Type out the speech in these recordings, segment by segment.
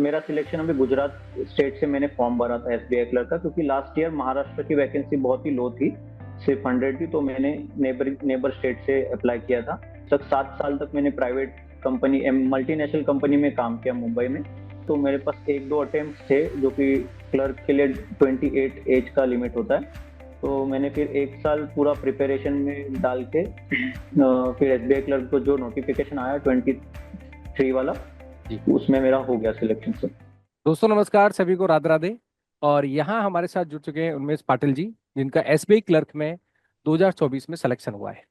मेरा सिलेक्शन अभी गुजरात स्टेट से मैंने फॉर्म भरा था एसबीआई क्लर्क का, क्योंकि लास्ट ईयर महाराष्ट्र की वैकेंसी बहुत ही लो थी, सिर्फ 100 थी। तो मैंने नेबर स्टेट से अप्लाई किया था। तक 7 साल तक मैंने प्राइवेट कंपनी मल्टीनेशनल कंपनी में काम किया मुंबई में। तो मेरे पास एक दो अटेम्प्ट थे, जो कि क्लर्क के लिए 28 एज का लिमिट होता है। तो मैंने फिर एक साल पूरा प्रिपरेशन में डाल के फिर एसबीआई क्लर्क को जो नोटिफिकेशन आया 23 वाला, जी उसमें मेरा हो गया सिलेक्शन सर। दोस्तों, नमस्कार, सभी को राधे राधे। और यहाँ हमारे साथ जुड़ चुके हैं उन्मेष पाटिल जी, जिनका एसबीआई क्लर्क में 2024 में सिलेक्शन हुआ है।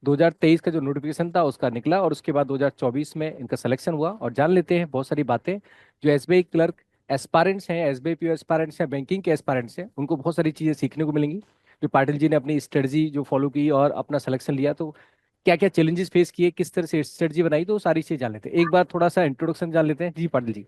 2023 का जो नोटिफिकेशन था उसका निकला और उसके बाद 2024 में इनका सिलेक्शन हुआ। और जान लेते हैं बहुत सारी बातें जो एसबीआई क्लर्क एस्पायरेंट्स हैं, एसबीआई पीओ एस्पायरेंट्स हैं, बैंकिंग के एस्पायरेंट्स हैं, उनको बहुत सारी चीज़ें सीखने को मिलेंगी। जो पाटिल जी ने अपनी स्ट्रेटजी जो फॉलो की और अपना सिलेक्शन लिया, तो क्या क्या चैलेंजेस फेस किए, किस तरह से स्ट्रेटजी बनाई, तो वो सारी चीज़ जान लेते हैं। एक बार थोड़ा सा इंट्रोडक्शन जान लेते हैं जी पाटिल जी।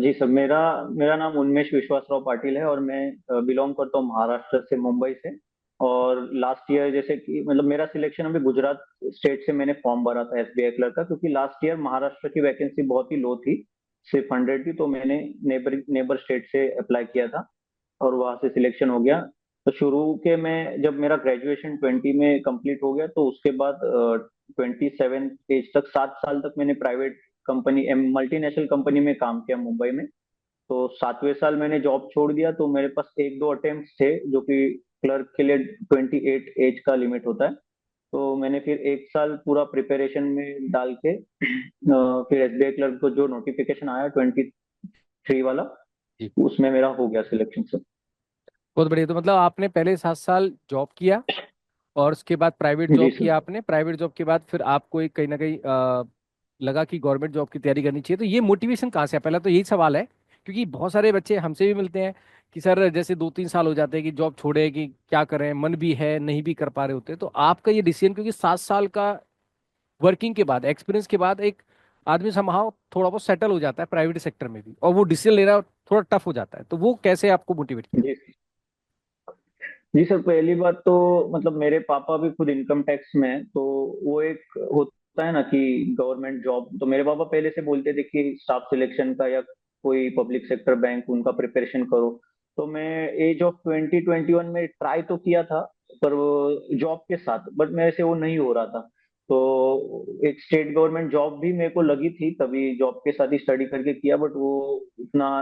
जी सर, मेरा मेरा नाम उन्मेष विश्वासराव पाटिल है और मैं बिलोंग करता हूँ महाराष्ट्र से, मुंबई से। और लास्ट ईयर जैसे कि मतलब मेरा सिलेक्शन अभी गुजरात स्टेट से मैंने फॉर्म भरा था एसबीआई क्लर्क का, क्योंकि लास्ट ईयर महाराष्ट्र की वैकेंसी बहुत ही लो थी, सिर्फ 100 थी। तो मैंने नेबर स्टेट से अप्लाई किया था और वहां से सिलेक्शन हो गया। तो शुरू के में जब मेरा ग्रेजुएशन 20 में कंप्लीट हो गया, तो उसके बाद 27 एज तक 7 साल तक मैंने प्राइवेट कंपनी मल्टीनेशनल कंपनी में काम किया मुंबई में। तो 7वें साल मैंने जॉब छोड़ दिया, तो मेरे पास एक दो अटेम्प्ट थे, जो कि क्लर्क के लिए 28 एज का लिमिट होता है। तो मैंने फिर एक साल पूरा प्रिपरेशन में डाल के फिर एसबीआई क्लर्क को जो नोटिफिकेशन आया 23 वाला, जी, उसमें मेरा हो गया सिलेक्शन सर। बहुत बढ़िया। तो मतलब आपने पहले 7 साल जॉब किया और उसके बाद प्राइवेट जी जॉब सर। किया। आपने प्राइवेट जॉब के बाद फिर आपको एक कहीं ना कहीं लगा कि गवर्नमेंट जॉब की तैयारी करनी चाहिए। तो ये मोटिवेशन कहाँ से है, पहला तो यही सवाल है। क्योंकि बहुत सारे बच्चे हमसे भी मिलते हैं कि सर जैसे 2-3 साल हो जाते हैं कि जॉब छोड़े, कि क्या करें, मन भी है नहीं भी कर पा रहे होते। तो आपका ये डिसीजन, क्योंकि 7 साल का वर्किंग के बाद, एक्सपीरियंस के बाद, एक आदमी समहाउ थोड़ा बहुत सेटल हो जाता है प्राइवेट सेक्टर में भी, और वो डिसीजन लेना थोड़ा टफ हो जाता है। तो वो कैसे आपको मोटिवेट किया? जी जी सर, पहली बात तो मतलब मेरे पापा भी खुद इनकम टैक्स में है, तो वो एक होता है ना कि गवर्नमेंट जॉब, तो मेरे पापा पहले से बोलते थे कि स्टाफ सिलेक्शन का या कोई पब्लिक सेक्टर बैंक उनका प्रिपरेशन करो। तो मैं एज ऑफ 20-21 में ट्राई तो किया था, पर वो जॉब के साथ, बट मेरे से वो नहीं हो रहा था। तो एक स्टेट गवर्नमेंट जॉब भी मेरे को लगी थी, तभी जॉब के साथ ही स्टडी करके किया, बट वो उतना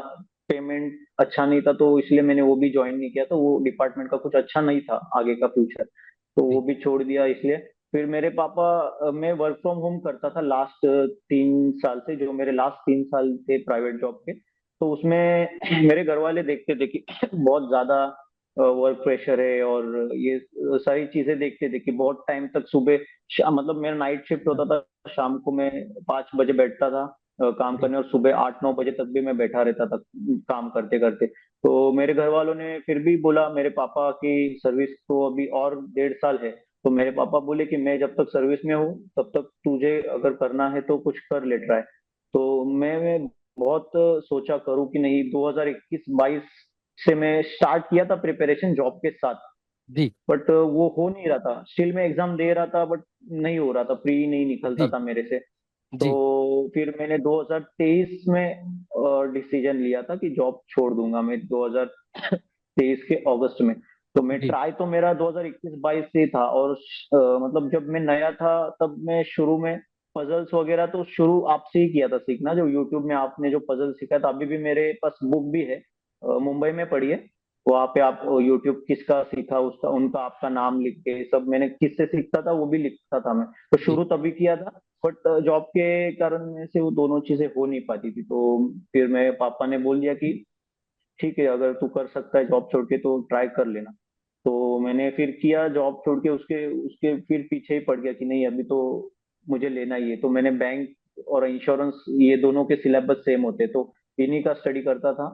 पेमेंट अच्छा नहीं था, तो इसलिए मैंने वो भी ज्वाइन नहीं किया। तो वो डिपार्टमेंट का कुछ अच्छा नहीं था आगे का फ्यूचर, तो वो जी भी छोड़ दिया इसलिए। फिर मेरे पापा मैं वर्क फ्रॉम होम करता था लास्ट 3 साल से, जो मेरे लास्ट 3 साल थे प्राइवेट जॉब के। तो उसमें मेरे घर वाले देखते थे कि बहुत ज्यादा वर्क प्रेशर है, और ये सारी चीजें देखते थे कि बहुत टाइम तक सुबह मतलब मेरा नाइट शिफ्ट होता था, शाम को मैं 5 बजे बैठता था काम जी करने, और सुबह 8-9 बजे तक भी मैं बैठा रहता था काम करते करते। तो मेरे घर वालों ने फिर भी बोला, मेरे पापा की सर्विस तो अभी और 1.5 साल है। तो मेरे पापा बोले कि मैं जब तक सर्विस में हूँ तब तक तुझे अगर करना है तो कुछ कर ले ट्राई। तो मैं बहुत सोचा करूँ कि नहीं। 2021-22 से मैं स्टार्ट किया था प्रिपरेशन जॉब के साथ, जी बट वो हो नहीं रहा था। स्टिल मैं एग्जाम दे रहा था, बट नहीं हो रहा था, प्री नहीं निकलता जी था मेरे से। तो जी फिर मैंने 2023 में डिसीजन लिया था कि जॉब छोड़ दूंगा मैं 2023 के अगस्त में। तो मैं जी ट्राई तो मेरा 2021-22 से ही था, और मतलब जब मैं नया था तब मैं शुरू में पजल्स वगैरह तो शुरू आपसे ही किया था सीखना, जो यूट्यूब में आपने जो पजल सीखा था। अभी भी मेरे पास बुक भी है, मुंबई में पड़ी है। वहाँ पे आप यूट्यूब किसका सीखा उसका उनका आपका नाम लिख के सब, मैंने किससे सीखता था वो भी लिखता था मैं। तो जी शुरू तभी किया था, बट जॉब के कारण में से वो दोनों चीजें हो नहीं पाती थी। तो फिर मेरे पापा ने बोल दिया कि ठीक है, अगर तू कर सकता है जॉब छोड़ के तो ट्राई कर लेना। तो मैंने फिर किया जॉब छोड़ के, उसके उसके फिर पीछे ही पड़ गया कि नहीं अभी तो मुझे लेना ही है। तो मैंने बैंक और इंश्योरेंस, ये दोनों के सिलेबस सेम होते, तो इन्हीं का स्टडी करता था।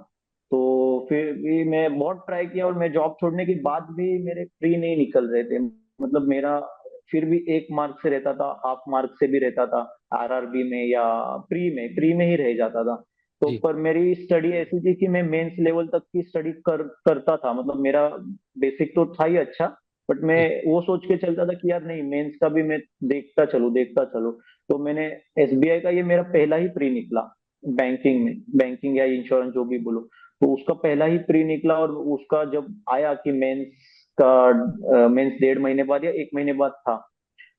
तो फिर भी मैं बहुत ट्राई किया, और मैं जॉब छोड़ने के बाद भी मेरे प्री नहीं निकल रहे थे। मतलब मेरा फिर भी 1 मार्क से रहता था, हाफ मार्क से भी रहता था, आरआरबी में या प्री में ही रह जाता था। तो जी पर मेरी स्टडी ऐसी थी कि मैं मेंस लेवल तक की स्टडी करता था। मतलब मेरा बेसिक तो था ही अच्छा, बट मैं जी वो सोच के चलता था कि यार नहीं, मेंस का भी मैं देखता चलूं देखता चलूं। तो मैंने एसबीआई का ये मेरा पहला ही प्री निकला। बैंकिंग या इंश्योरेंस जो भी बोलो। तो उसका पहला ही प्री निकला, और उसका जब आया कि मेंस 1.5 महीने बाद या 1 महीने बाद था,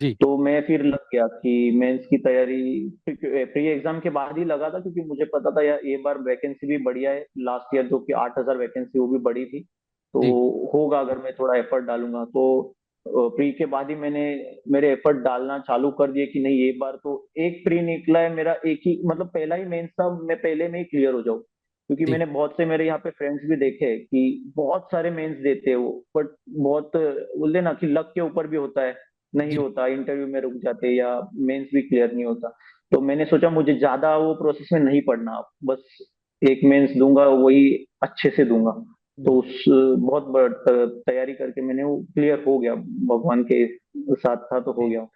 जी तो मैं फिर लग गया कि मेंस की तैयारी प्री एग्जाम के बाद ही लगा था, क्योंकि मुझे पता था यार ये बार वैकेंसी भी बढ़िया है, लास्ट ईयर जो कि 8,000 वैकेंसी वो भी बड़ी थी, तो जी होगा अगर मैं थोड़ा एफर्ट डालूंगा तो। प्री के बाद ही मैंने मेरे एफर्ट डालना चालू कर दिए कि नहीं, ये बार तो एक प्री निकला है मेरा, एक ही मतलब पहला ही मेंस था, मैं पहले में ही क्लियर हो जाऊं, क्योंकि जी मैंने बहुत से मेरे यहाँ पे फ्रेंड्स भी देखे हैं कि बहुत सारे मेंस देते हैं वो, बट बहुत बोलते ना कि लक के ऊपर भी होता है, नहीं जी। होता, इंटरव्यू में रुक जाते या मेंस भी क्लियर नहीं होता। तो मैंने सोचा मुझे ज्यादा वो प्रोसेस में नहीं पढ़ना अब, बस एक मेंस दूंगा वही अच्छे से दूंगा। तो हम्म। उस बहुत तैयारी करके मैंने वो क्लियर हो गया, भगवान के साथ था तो हो जी गया।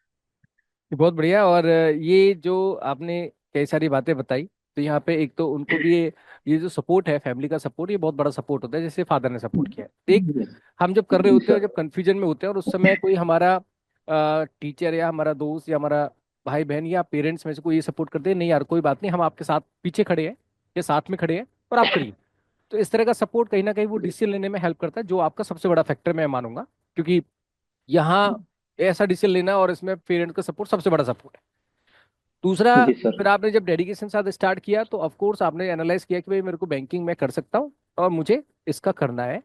बहुत बढ़िया। और ये जो आपने कई सारी बातें बताई, तो यहाँ पे एक तो उनको भी ये जो सपोर्ट है, फैमिली का सपोर्ट, ये बहुत बड़ा सपोर्ट होता है, जैसे फादर ने सपोर्ट किया है। एक हम जब कर रहे जी होते हैं, सर। जब कंफ्यूजन में होते हैं और उस समय कोई हमारा टीचर या हमारा दोस्त या हमारा भाई बहन या पेरेंट्स में से कोई ये सपोर्ट करते हैं, नहीं यार कोई बात नहीं, हम आपके साथ पीछे खड़े हैं या साथ में खड़े हैं और आप करिए। तो इस तरह का सपोर्ट कहीं ना कहीं वो डिसीजन लेने में हेल्प करता है, जो आपका सबसे बड़ा फैक्टर मैं मानूंगा। क्योंकि यहाँ ऐसा डिसीजन लेना और इसमें पेरेंट्स का सपोर्ट सबसे बड़ा सपोर्ट है। दूसरा, जी सर। फिर आपने जब डेडिकेशन साथ स्टार्ट किया तो ऑफ कोर्स आपने एनालाइज किया कि भाई मेरे को बैंकिंग में कर सकता हूँ और मुझे इसका करना है।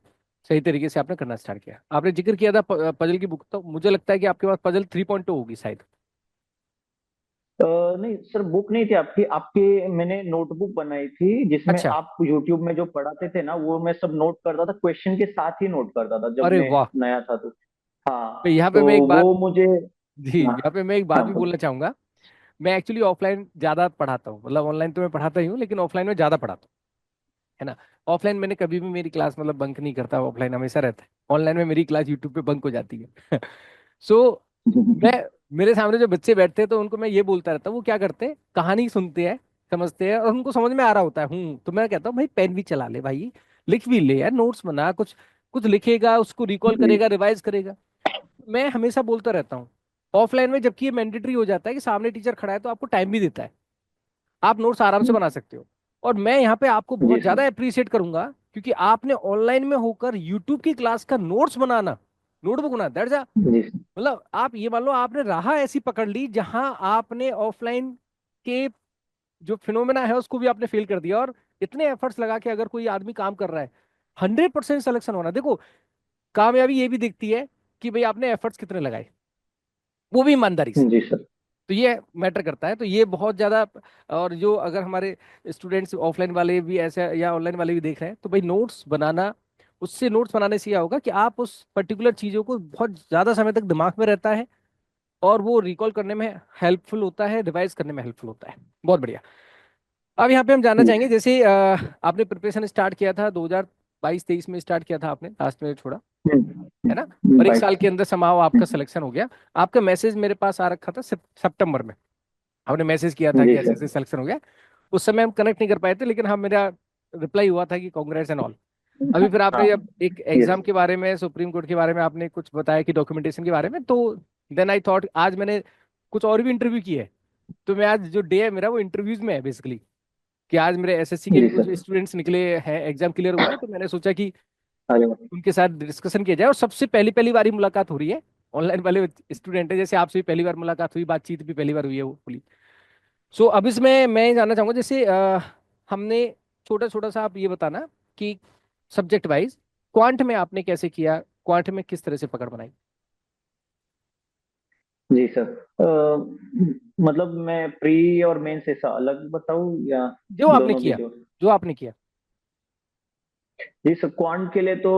सही तरीके से आपने करना स्टार्ट किया। आपने जिक्र किया था पजल की बुक, तो मुझे लगता है कि आपके पास पजल 3.2 होगी शायद। नहीं सर, बुक नहीं थी आपकी आपकी मैंने नोटबुक बनाई थी, जिसमें अच्छा। आप यूट्यूब में जो पढ़ाते थे ना, वो मैं सब नोट करता था, क्वेश्चन के साथ ही नोट करता था जब अरे मैं वाह। नया था तो। तो हाँ यहाँ पे तो मैं एक बात, वो मुझे। जी हाँ यहाँ पे मैं एक बात हाँ भी बोलना चाहूंगा। मैं एक्चुअली ऑफलाइन ज़्यादा पढ़ाता हूँ, मतलब ऑनलाइन तो मैं पढ़ाता ही हूँ लेकिन ऑफलाइन में ज़्यादा पढ़ाता हूँ, है ना। ऑफलाइन मैंने कभी भी मेरी क्लास मतलब बंक नहीं करता, ऑफलाइन हमेशा रहता है। ऑनलाइन में मेरी क्लास यूट्यूब पे बंक हो जाती है। सो मैं, मेरे सामने जो बच्चे बैठते हैं तो उनको मैं ये बोलता रहता हूँ, वो क्या करते हैं, कहानी सुनते हैं, समझते हैं और उनको समझ में आ रहा होता है। तो मैं कहता हूँ भाई पेन भी चला ले भाई, लिख भी ले यार, नोट्स बना, कुछ कुछ लिखेगा, उसको रिकॉल जी। करेगा, रिवाइज करेगा। मैं हमेशा बोलता रहता हूँ। ऑफलाइन में जबकि ये मैंडेटरी हो जाता है कि सामने टीचर खड़ा है तो आपको टाइम भी देता है, आप नोट्स आराम से बना सकते हो। और मैं यहाँ पे आपको जी बहुत सर। ज्यादा अप्रिशिएट करूंगा, क्योंकि आपने ऑनलाइन में होकर यूट्यूब की क्लास का नोट्स बनाना, नोटबुक बनाना, दैट्स, जी सर। मतलब आप ये मान लो आपने राह ऐसी पकड़ ली जहां आपने ऑफलाइन के जो फिनोमेना है उसको भी आपने फेल कर दिया। और इतने एफर्ट्स लगा के अगर कोई आदमी काम कर रहा है, 100% सिलेक्शन होना, देखो कामयाबी ये भी दिखती है कि भाई आपने एफर्ट्स कितने लगाए, वो भी ईमानदारी से। जी सर। तो ये मैटर करता है, तो ये बहुत ज्यादा। और जो अगर हमारे स्टूडेंट्स ऑफलाइन वाले भी ऐसे या ऑनलाइन वाले भी देख रहे हैं, तो भाई नोट्स बनाना, उससे नोट्स बनाने से क्या होगा कि आप उस पर्टिकुलर चीजों को बहुत ज्यादा समय तक दिमाग में रहता है और वो रिकॉल करने में हेल्पफुल होता है, रिवाइज करने में हेल्पफुल होता है। बहुत बढ़िया। अब यहाँ पे हम जानना जी चाहेंगे, सर। जैसे आपने प्रिपरेशन स्टार्ट किया था 2022-23 में स्टार्ट किया था आपने, लास्ट में छोड़ा, है ना। और एक बाइक। साल के अंदर समाओ आपका सिलेक्शन हो गया। आपका मैसेज मेरे पास आ रखा था सितंबर में, आपने मैसेज किया था जी कि ऐसे सर। ऐसे सिलेक्शन हो गया। उस समय हम कनेक्ट नहीं कर पाए थे, लेकिन हम, मेरा रिप्लाई हुआ था कि कांग्रेस एंड ऑल। अभी फिर हाँ। आपने जब एक यस। एग्जाम के बारे में, सुप्रीम कोर्ट के बारे में आपने कुछ बताया कि डॉक्यूमेंटेशन के बारे में, तो देन आई थॉट आज मैंने कुछ और भी इंटरव्यू किए है, तो मैं आज जो डे है मेरा वो इंटरव्यूज में है बेसिकली, कि आज मेरे एसएससी के जी भी कुछ सर। स्टूडेंट्स निकले हैं, एग्जाम क्लियर हुआ है, तो मैंने सोचा कि अरे वाह। उनके साथ डिस्कशन किया जाए। और सबसे पहली पहली बारी मुलाकात हो रही है, ऑनलाइन वाले स्टूडेंट है, जैसे आपसे भी पहली बार मुलाकात हुई, बातचीत भी पहली बार हुई है वो बोली। सो अब इसमें मैं ये जानना चाहूंगा, जैसे हमने छोटा छोटा सा, आप ये बताना कि सब्जेक्ट वाइज क्वांट में आपने कैसे किया, क्वांट में किस तरह से पकड़ बनाई। जी सर। मतलब मैं प्री और मेंस ऐसा अलग बताऊं या जो आपने दोनों भी किया, जो। जो आपने किया। जी सर, क्वांट के लिए तो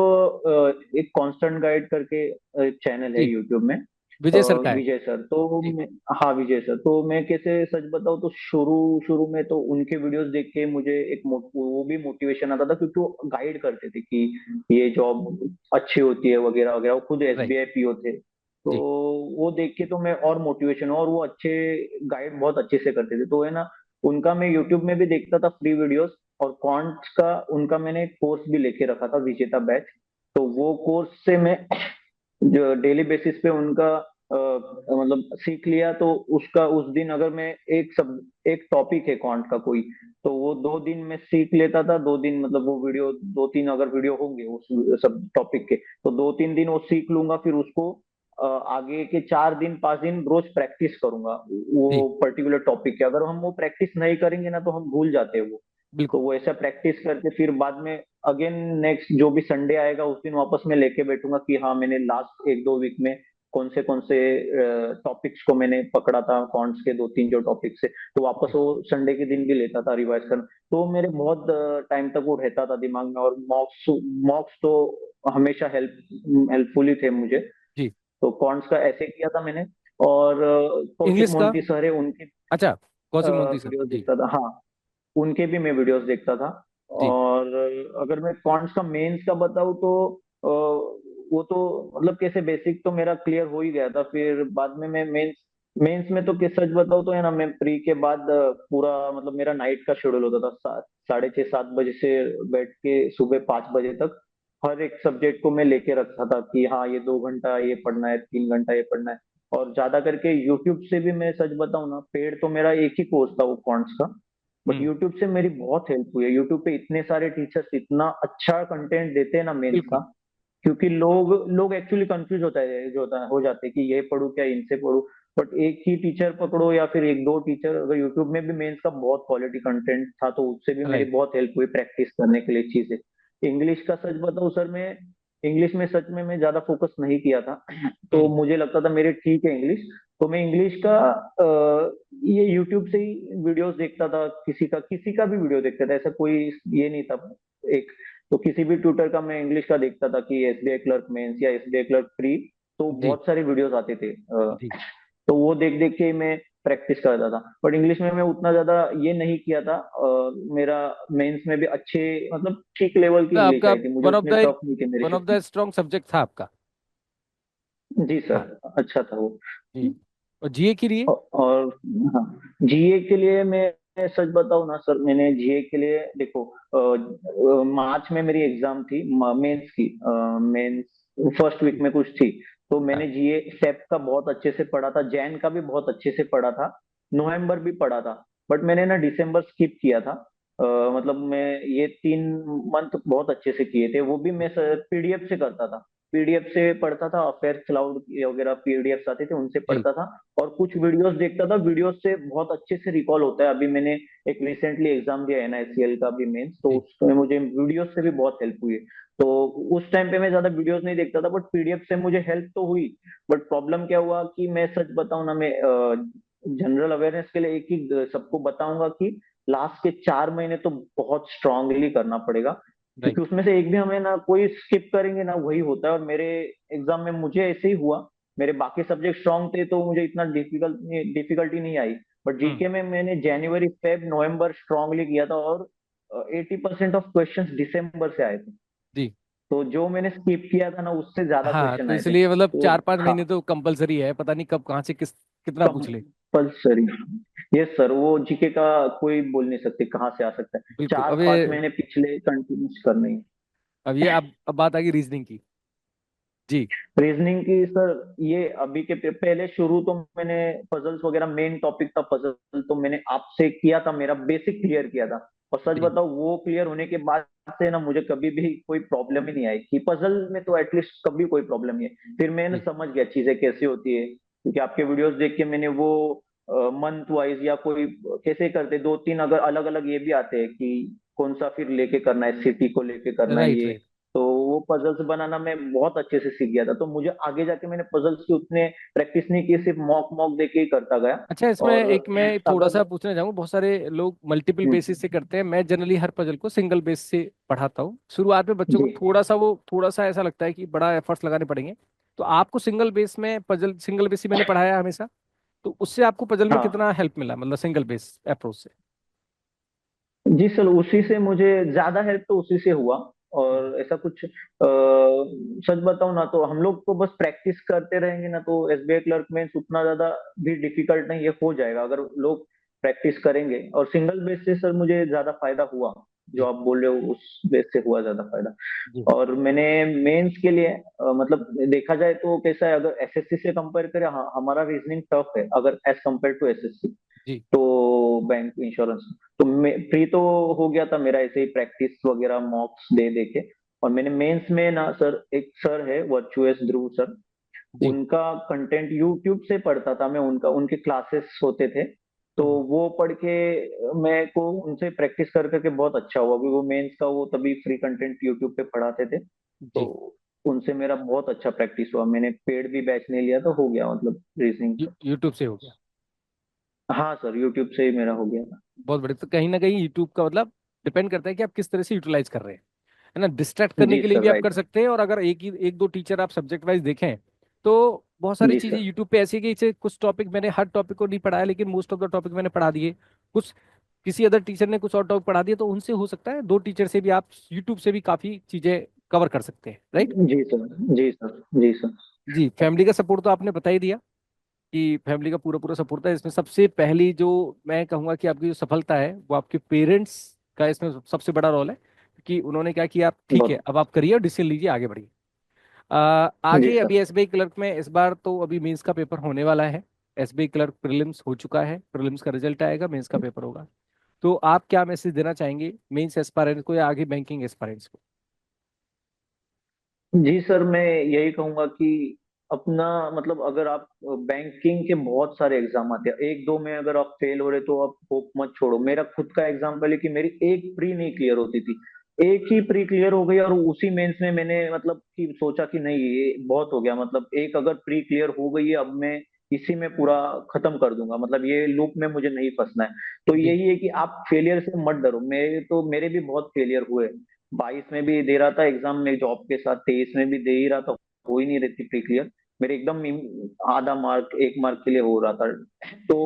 एक कांस्टेंट गाइड करके एक चैनल है जी यूट्यूब में, विजय सर का है। विजय सर तो जी मैं। हाँ विजय सर, तो मैं कैसे सच बताऊं तो शुरू शुरू में तो उनके वीडियोस देख के मुझे एक वो भी मोटिवेशन आता था, क्योंकि वो गाइड करते थे कि ये जॉब अच्छी होती है वगैरह वगैरह, वो खुद राइट। एसबीआई पीओ थे। तो जी वो देख के तो मैं और मोटिवेशन, और वो अच्छे गाइड बहुत अच्छे से करते थे, तो है ना, उनका मैं यूट्यूब में भी देखता था फ्री वीडियोस। और क्वांट का उनका मैंने कोर्स भी लेके रखा था, विजेता बैच। तो वो कोर्स से मैं जो डेली बेसिस पे उनका मतलब सीख लिया तो उसका उस दिन अगर मैं एक टॉपिक है क्वांट का कोई, तो वो 2 दिन में सीख लेता था। 2 दिन मतलब वो वीडियो, 2-3 अगर वीडियो होंगे उस सब टॉपिक के, तो 2-3 दिन वो सीख लूंगा। फिर उसको आगे के 4 दिन 5 दिन रोज प्रैक्टिस करूंगा जी वो पर्टिकुलर टॉपिक के। अगर हम वो प्रैक्टिस नहीं करेंगे ना तो हम भूल जाते हैं वो। तो बिल्कुल। वो ऐसा प्रैक्टिस करके फिर बाद में अगेन नेक्स्ट जो भी संडे आएगा उस दिन वापस मैं लेके बैठूंगा कि हाँ मैंने लास्ट 1-2 वीक में कौन से टॉपिक्स को मैंने पकड़ा था, कॉन्ट्स के 2-3 जो टॉपिक्स है, तो वापस जी वो संडे के दिन भी लेता था रिवाइज करना। तो मेरे बहुत टाइम तक वो रहता था दिमाग में। और मॉक्स मॉक्स तो हमेशा हेल्पफुल ही थे मुझे। जी। तो कॉन्ट्स का ऐसे किया था मैंने। और कौशिक इंग्लिश का? मोंटी सर है, उनके अच्छा, कौशिक मोंती सर, वीडियोस जी। देखता था। हाँ, उनके भी मैं वीडियोस देखता था। जी और अगर मैं कॉन्ट्स का मेंस का बताऊँ तो वो तो मतलब कैसे बेसिक तो मेरा क्लियर हो ही गया था। फिर बाद में मैं मेंस मेंस में तो किस सच बताऊँ तो है ना, मैं प्री के बाद पूरा मतलब मेरा नाइट का शेड्यूल होता था। 6:30 7 बजे से बैठ के सुबह 5 बजे तक हर एक सब्जेक्ट को मैं लेके रखा था कि हाँ ये 2 घंटा ये पढ़ना है, 3 घंटा ये पढ़ना है। और ज्यादा करके यूट्यूब से भी मैं सच बताऊं ना, पेड तो मेरा एक ही कोर्स था वो कॉन्ट्स का। But hmm. यूट्यूब से मेरी बहुत हेल्प हुई है। यूट्यूब पे इतने सारे टीचर्स इतना अच्छा कंटेंट देते हैं ना मेंस का। बिल्कुल। क्योंकि लोग लोग एक्चुअली कंफ्यूज होता है, जो होता है हो जाते हैं कि ये पढूं क्या इनसे पढूं। बट एक ही टीचर पकड़ो या फिर 1-2 टीचर, अगर यूट्यूब में भी मेंस का बहुत क्वालिटी कंटेंट था तो उससे भी मेरी राइट। बहुत हेल्प हुई प्रैक्टिस करने के लिए चीजें। इंग्लिश का सच बताऊं सर, मैं इंग्लिश में सच में मैं ज्यादा फोकस नहीं किया था। तो हम्म। मुझे लगता था मेरे ठीक है इंग्लिश। तो मैं इंग्लिश का ये यूट्यूब से ही वीडियोस देखता था। किसी का भी वीडियो देखता था, ऐसा कोई ये नहीं था एक। तो किसी भी ट्यूटर का मैं इंग्लिश का देखता था कि एसबीआई क्लर्क मेंस या एसबीआई क्लर्क प्री। तो जी बहुत सारे वीडियोस आते थे। जी। तो वो देख देख के मैं प्रैक्टिस करता था। बट इंग्लिश में मैं उतना ज्यादा ये नहीं किया था। मेरा मेंस में भी अच्छे मतलब ठीक लेवल की तो इंग्लिश आपका आई थी, मुझे वन ऑफ उतने द टफ नहीं थे मेरे one of the question. Strong subject था आपका। जी हाँ। सर, अच्छा था वो। जी। और जीए के लिए? और हाँ, जीए के लिए मैं सच बताऊं ना सर, मैंने जीए के लिए देखो मार्च में मेरी एग्जाम थी मेंस की। मेंस फर्स्ट वीक जी। में कुछ थी। तो हाँ। मैंने जीए सेप का बहुत अच्छे से पढ़ा था, जैन का भी बहुत अच्छे से पढ़ा था, नवंबर भी पढ़ा था। बट मैंने ना दिसंबर स्किप किया था। मतलब मैं ये 3 मंथ बहुत अच्छे से किए थे, वो भी मैं पीडीएफ से करता था। पीडीएफ से पढ़ता था, अफेयर क्लाउड वगैरह पीडीएफ आते थे उनसे जी पढ़ता था। और कुछ वीडियोस देखता था, वीडियोस से बहुत अच्छे से रिकॉल होता है। अभी मैंने एक रिसेंटली एग्जाम दिया है ना एससीएल का भी मेंस, तो जी। उसमें मुझे वीडियोस से भी बहुत हेल्प हुई है। तो उस टाइम पे मैं ज्यादा वीडियोस नहीं देखता था, बट पीडीएफ से मुझे हेल्प तो हुई। बट प्रॉब्लम क्या हुआ कि मैं सच बताऊं ना, मैं जनरल अवेयरनेस के लिए एक ही सबको बताऊंगा कि लास्ट के 4 महीने तो बहुत स्ट्रांगली करना पड़ेगा। क्योंकि राइट। उसमें से एक भी हमें ना कोई स्किप करेंगे ना वही होता है। और मेरे एग्जाम में मुझे ऐसे ही हुआ। मेरे बाकी सब्जेक्ट स्ट्रांग थे तो मुझे इतना डिफिकल्टी नहीं आई। But hmm. जीके में मैंने जनवरी फेब नवंबर स्ट्रांगली किया था। और 80% ऑफ क्वेश्चंस दिसंबर से आए थे। जी। तो जो मैंने स्किप किया था ना उससे ज्यादा हाँ, क्वेश्चन तो आए थे। इसलिए मतलब तो 4-5 महीने हाँ, तो कंपलसरी है, पता नहीं कब कहाँ से किस कितना पूछ ले। कंपल्सरी। यस सर, वो जीके का कोई बोल नहीं सकते कहाँ से आ सकता है। बिल्कुल। चार अब पांच ये महीने पिछले कंटिन्यूस करने ही। अब ये अब बात आ गई रीजनिंग की। जी रीजनिंग की सर, ये अभी के पहले शुरू तो मैंने पजल्स वगैरह मेन टॉपिक था पजल, तो मैंने आपसे किया था, मेरा बेसिक क्लियर किया था। और सच जी बताओ वो क्लियर होने के बाद से ना मुझे कभी भी कोई प्रॉब्लम ही नहीं आई कि पजल में तो एटलीस्ट कभी कोई प्रॉब्लम नहीं है। फिर मैंने जी। समझ गया चीजें कैसे होती है, क्योंकि आपके वीडियोस देख के मैंने वो मंथ वाइज या कोई कैसे करते 2-3 अगर अलग अलग ये भी आते हैं कि कौन सा फिर लेके करना है, सिटी को लेके करना है राइट ये। राइट। तो वो पजल्स बनाना मैं बहुत अच्छे से सीख गया था। तो मुझे आगे जाके मैंने पजल्स की उतने प्रैक्टिस नहीं की, सिर्फ मॉक मॉक देके ही करता गया। अच्छा, इसमें और एक मैं थोड़ा अगर सा पूछना चाहूँ, बहुत सारे लोग मल्टीपल जी बेसिस से करते हैं, मैं जनरली हर पजल को सिंगल बेस से पढ़ाता हूँ। शुरुआत में बच्चों को जी थोड़ा सा ऐसा लगता है कि बड़ा एफर्ट्स लगाने पड़ेंगे। तो आपको सिंगल बेस में पजल, सिंगल बेस ही मैंने पढ़ाया हमेशा, तो उससे आपको पजल में हाँ कितना हेल्प मिला, मतलब सिंगल बेस अप्रोच से? जी सर, उसी से मुझे ज्यादा हेल्प तो उसी से हुआ। हम्म। और ऐसा कुछ सच बताऊं ना तो हम लोग को बस प्रैक्टिस करते रहेंगे ना तो एसबीआई क्लर्क में उतना ज्यादा भी डिफिकल्ट नहीं, ये हो जाएगा अगर लोग प्रैक्टिस करेंगे। और सिंगल बेस से सर मुझे ज्यादा फायदा हुआ। जो जी आप बोल रहे हो उस बेस से हुआ ज्यादा फायदा। जी और मैंने मेंस के लिए मतलब देखा जाए तो कैसा है, अगर एसएससी से कंपेयर करें, हाँ, हमारा रीजनिंग टफ है अगर एज कंपेयर टू एसएससी। जी। तो बैंक इंश्योरेंस, तो प्री तो हो गया था मेरा ऐसे ही प्रैक्टिस वगैरह मॉक्स दे दे के। और मैंने मेंस में ना सर, एक सर है वर्चुअस ध्रुव सर, जी उनका कंटेंट यूट्यूब से पढ़ता था मैं, उनका उनके क्लासेस होते थे। तो हम्म, वो पढ़ के मैं को उनसे प्रैक्टिस कर करके बहुत अच्छा हुआ, अभी वो मेंस का वो तभी फ्री कंटेंट यूट्यूब पे पढ़ाते थे। तो जी। उनसे मेरा बहुत अच्छा प्रैक्टिस हुआ, मैंने पेड भी बैच नहीं लिया तो हो गया मतलब रीजनिंग का। यूट्यूब से हो गया। हाँ सर, यूट्यूब से ही मेरा हो गया था। बहुत बढ़िया। तो कहीं ना कहीं यूट्यूब का मतलब डिपेंड करता है कि आप किस तरह से यूटिलाइज कर रहे हैं, है ना। डिस्ट्रैक्ट करने जी के लिए सर, भी आप राइट। कर सकते हैं, और अगर एक दो टीचर आप सब्जेक्ट वाइज देखें तो बहुत सारी जी चीजें सर। यूट्यूब पे ऐसी है कि इसे कुछ टॉपिक मैंने हर टॉपिक को नहीं पढ़ाया, लेकिन मोस्ट ऑफ द टॉपिक मैंने पढ़ा दिए। कुछ किसी अदर टीचर ने कुछ और टॉपिक पढ़ा दिया, तो उनसे हो सकता है दो टीचर से भी आप यूट्यूब से भी काफी चीजें कवर कर सकते हैं, राइट। जी सर। जी सर। जी सर। जी, फैमिली का सपोर्ट तो आपने बता ही दिया कि फैमिली का पूरा पूरा सपोर्ट है इसमें। सबसे पहली जो मैं कहूंगा कि आपकी जो सफलता है वो आपके पेरेंट्स का इसमें सबसे बड़ा रोल है, क्योंकि उन्होंने क्या किया, आप ठीक है बहुत। अब आप करिए और डिसीजन लीजिए, आगे बढ़िए। जी आगे सर। अभी एसबीआई क्लर्क में इस बार तो अभी मेंस का पेपर होने वाला है। एसबीआई क्लर्क प्रीलिम्स हो चुका है, प्रीलिम्स का रिजल्ट आएगा, मेंस का पेपर होगा। तो आप क्या मैसेज देना चाहेंगे मेंस एस्पायरेंट्स को या आगे बैंकिंग एस्पायरेंट्स को? जी सर, मैं यही कहूंगा कि अपना मतलब अगर आप बैंकिंग के बहुत सारे एग्जाम आते हैं, एक दो में अगर आप फेल हो रहे तो आप होप मत छोड़ो। मेरा खुद का एग्जाम्पल है कि मेरी एक प्री नहीं क्लियर होती थी, एक ही प्री क्लियर हो गई और उसी मेंस में मैंने मतलब कि सोचा कि नहीं ये बहुत हो गया, मतलब एक अगर प्री क्लियर हो गई है अब मैं इसी में पूरा खत्म कर दूंगा, मतलब ये लूप में मुझे नहीं फंसना है। तो जी यही है कि आप फेलियर से मत डरो, मेरे भी बहुत फेलियर हुए। 22 में भी दे रहा था एग्जाम में जॉब के साथ, 23 में भी दे ही रहा था, हो ही नहीं रही थी प्री क्लियर। मेरे एकदम आधा मार्क, एक मार्क के लिए हो रहा था। तो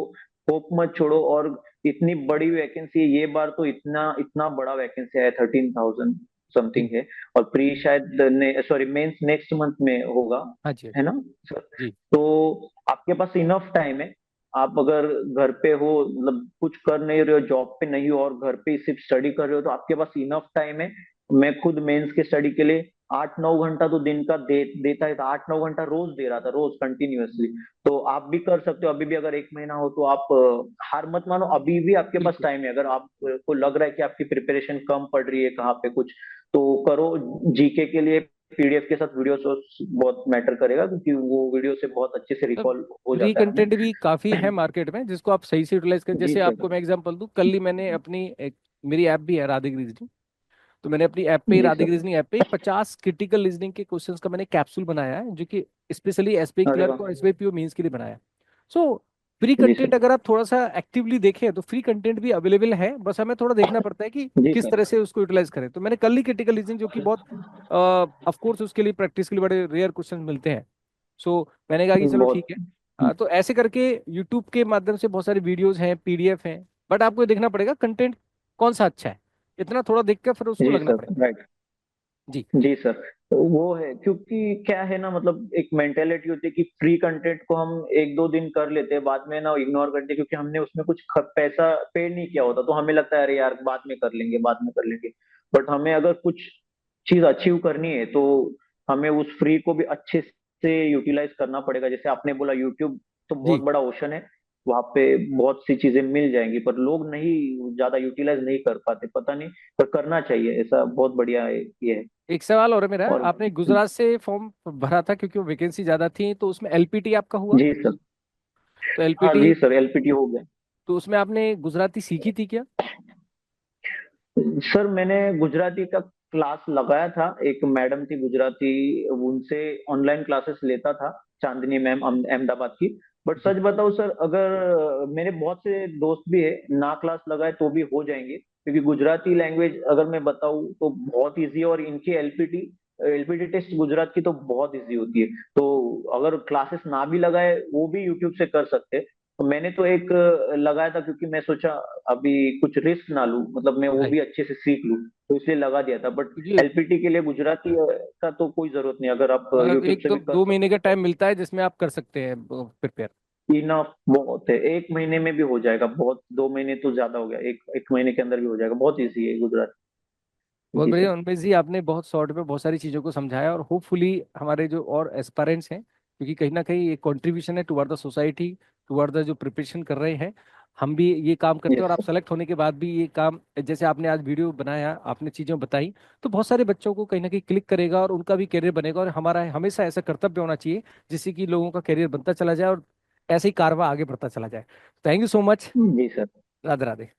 होप मत छोड़ो। और इतनी बड़ी वैकेंसी है ये बार, तो इतना इतना बड़ा वैकेंसी है, 13,000 जी। समथिंग है। और प्री शायद सॉरी मेंस नेक्स्ट मंथ में होगा, हाँ जी, हाँ है जी। ना सर? जी तो आपके पास इनफ टाइम है। आप अगर घर पे हो, मतलब कुछ कर नहीं रहे हो, जॉब पे नहीं हो और घर पे सिर्फ स्टडी कर रहे हो, तो आपके पास इनफ टाइम है। मैं खुद मेंस के स्टडी के लिए 8-9 घंटा तो दिन का देता है था, 8-9 घंटा रोज दे रहा था, रोज कंटिन्यूअसली। तो आप भी कर सकते हो, अभी भी अगर एक महीना हो तो आप हार मत मानो, अभी भी आपके पास बिल्कुल। टाइम है। अगर आपको लग रहा है कि आपकी प्रिपरेशन कम पड़ रही है कहाँ पे कुछ, तो करो। जीके के लिए पीडीएफ के साथ वीडियो सोर्स बहुत मैटर करेगा, क्योंकि वो वीडियो से बहुत अच्छे से तब रिकॉल हो फ्री जाता है कंटेंट भी काफी है हमें। मार्केट में जिसको आप सही से यूटिलाइज करें। जी जैसे सर। आपको मैं एग्जांपल दूं, कल ही मैंने अपनी एक, मेरी ऐप भी है राधिक रीजनिंग, तो मैंने अपनी ऐप पे, जी राधिक सर। रीजनिंग ऐप पे 50 क्रिटिकल रीजनिंग के क्वेश्चंस का मैंने कैप्सूल बनाया है, जो कि स्पेशली एसबीआई अरे क्लर्क वाह। और एसबीआई पीओ मेंस के लिए बनाया है। सो फ्री जी कंटेंट सर। अगर आप थोड़ा सा एक्टिवली देखें तो फ्री कंटेंट भी अवेलेबल है, बस हमें थोड़ा देखना पड़ता है कि जी किस सर। तरह से उसको यूटिलाइज करें। तो मैंने कल ही क्रिटिकल रीजनिंग, जो कि बहुत ऑफ कोर्स उसके लिए प्रैक्टिस के लिए बड़े रेयर क्वेश्चन मिलते हैं, सो मैंने कहा कि चलो ठीक बहुत। है। तो ऐसे करके यूट्यूब के माध्यम से बहुत सारी वीडियोस हैं, पीडीएफ हैं, बट आपको ये देखना पड़ेगा कंटेंट कौन सा अच्छा है, इतना थोड़ा देख कर फिर उसको जी लगना सर, पड़ेगा। राइट। जी जी सर। तो वो है, क्योंकि क्या है ना, मतलब एक मेंटेलिटी होती है कि फ्री कंटेंट को हम एक दो दिन कर लेते हैं, बाद में ना इग्नोर करते हैं, क्योंकि हमने उसमें कुछ पैसा पे नहीं किया होता, तो हमें लगता है अरे यार बाद में कर लेंगे, बाद में कर लेंगे। बट हमें अगर कुछ चीज अचीव करनी है तो हमें उस फ्री को भी अच्छे से यूटिलाइज करना पड़ेगा। जैसे आपने बोला यूट्यूब तो बहुत जी। बड़ा ओशन है, वहां पे बहुत सी चीजें मिल जाएंगी, पर लोग नहीं ज्यादा यूटिलाइज नहीं कर पाते, पता नहीं। पर करना चाहिए, ऐसा बहुत बढ़िया ये है। एक सवाल और है मेरा, और आपने गुजरात से फॉर्म भरा था क्योंकि वो वैकेंसी ज्यादा थी, तो उसमें एलपीटी आपका हुआ? जी सर। तो हाँ एलपीटी, जी सर, एलपीटी हो गया। तो उसमें आपने गुजराती सीखी थी क्या? सर मैंने गुजराती का क्लास लगाया था, एक मैडम थी गुजराती, उनसे ऑनलाइन क्लासेस लेता था, चांदनी मैम अहमदाबाद की। बट जी सच बताओ सर, अगर मेरे बहुत से दोस्त भी है ना क्लास लगाए तो भी हो जाएंगे, क्योंकि गुजराती लैंग्वेज अगर मैं बताऊँ तो बहुत इजी है, और इनकी एलपीटी एलपीटी टेस्ट गुजरात की तो बहुत इजी होती है। तो अगर क्लासेस ना भी लगाए वो भी यूट्यूब से कर सकते हैं। तो मैंने तो एक लगाया था, क्योंकि मैं सोचा अभी कुछ रिस्क ना लूं, मतलब मैं वो राइट। भी अच्छे से सीख लूं, तो इसलिए लगा दिया था। बट क्योंकि एलपीटी के लिए गुजराती का तो कोई जरूरत नहीं, अगर आप यूट्यूब एक से दो भी कर दो महीने सकते का हो तो टाइम मिलता है जिसमें आप कर सकते हैं प्रिपेयर। इनफ बहुत है, 1 महीने में भी हो जाएगा। बहुत 2 महीने तो ज्यादा हो गया, एक एक महीने के अंदर भी हो जाएगा, बहुत इजी है गुजराती। बहुत जी बढ़िया सर। उन्मेष जी, आपने बहुत शॉर्ट में बहुत सारी चीज़ों को समझाया, और होपफुली हमारे जो और एस्पायरेंट्स हैं, क्योंकि कहीं ना कहीं ये कंट्रीब्यूशन है toward the society, toward the जो प्रिपरेशन कर रहे हैं, हम भी ये काम करते हैं। यस और आप सर। सेलेक्ट होने के बाद भी ये काम, जैसे आपने आज वीडियो बनाया, आपने चीज़ें बताई, तो बहुत सारे बच्चों को कहीं ना कहीं क्लिक करेगा और उनका भी करियर बनेगा। और हमारा हमेशा ऐसा कर्तव्य होना चाहिए जिससे कि लोगों का करियर बनता चला जाए और ऐसे ही कारवा आगे बढ़ता चला जाए। Thank you so much. जी सर। राधे राधे।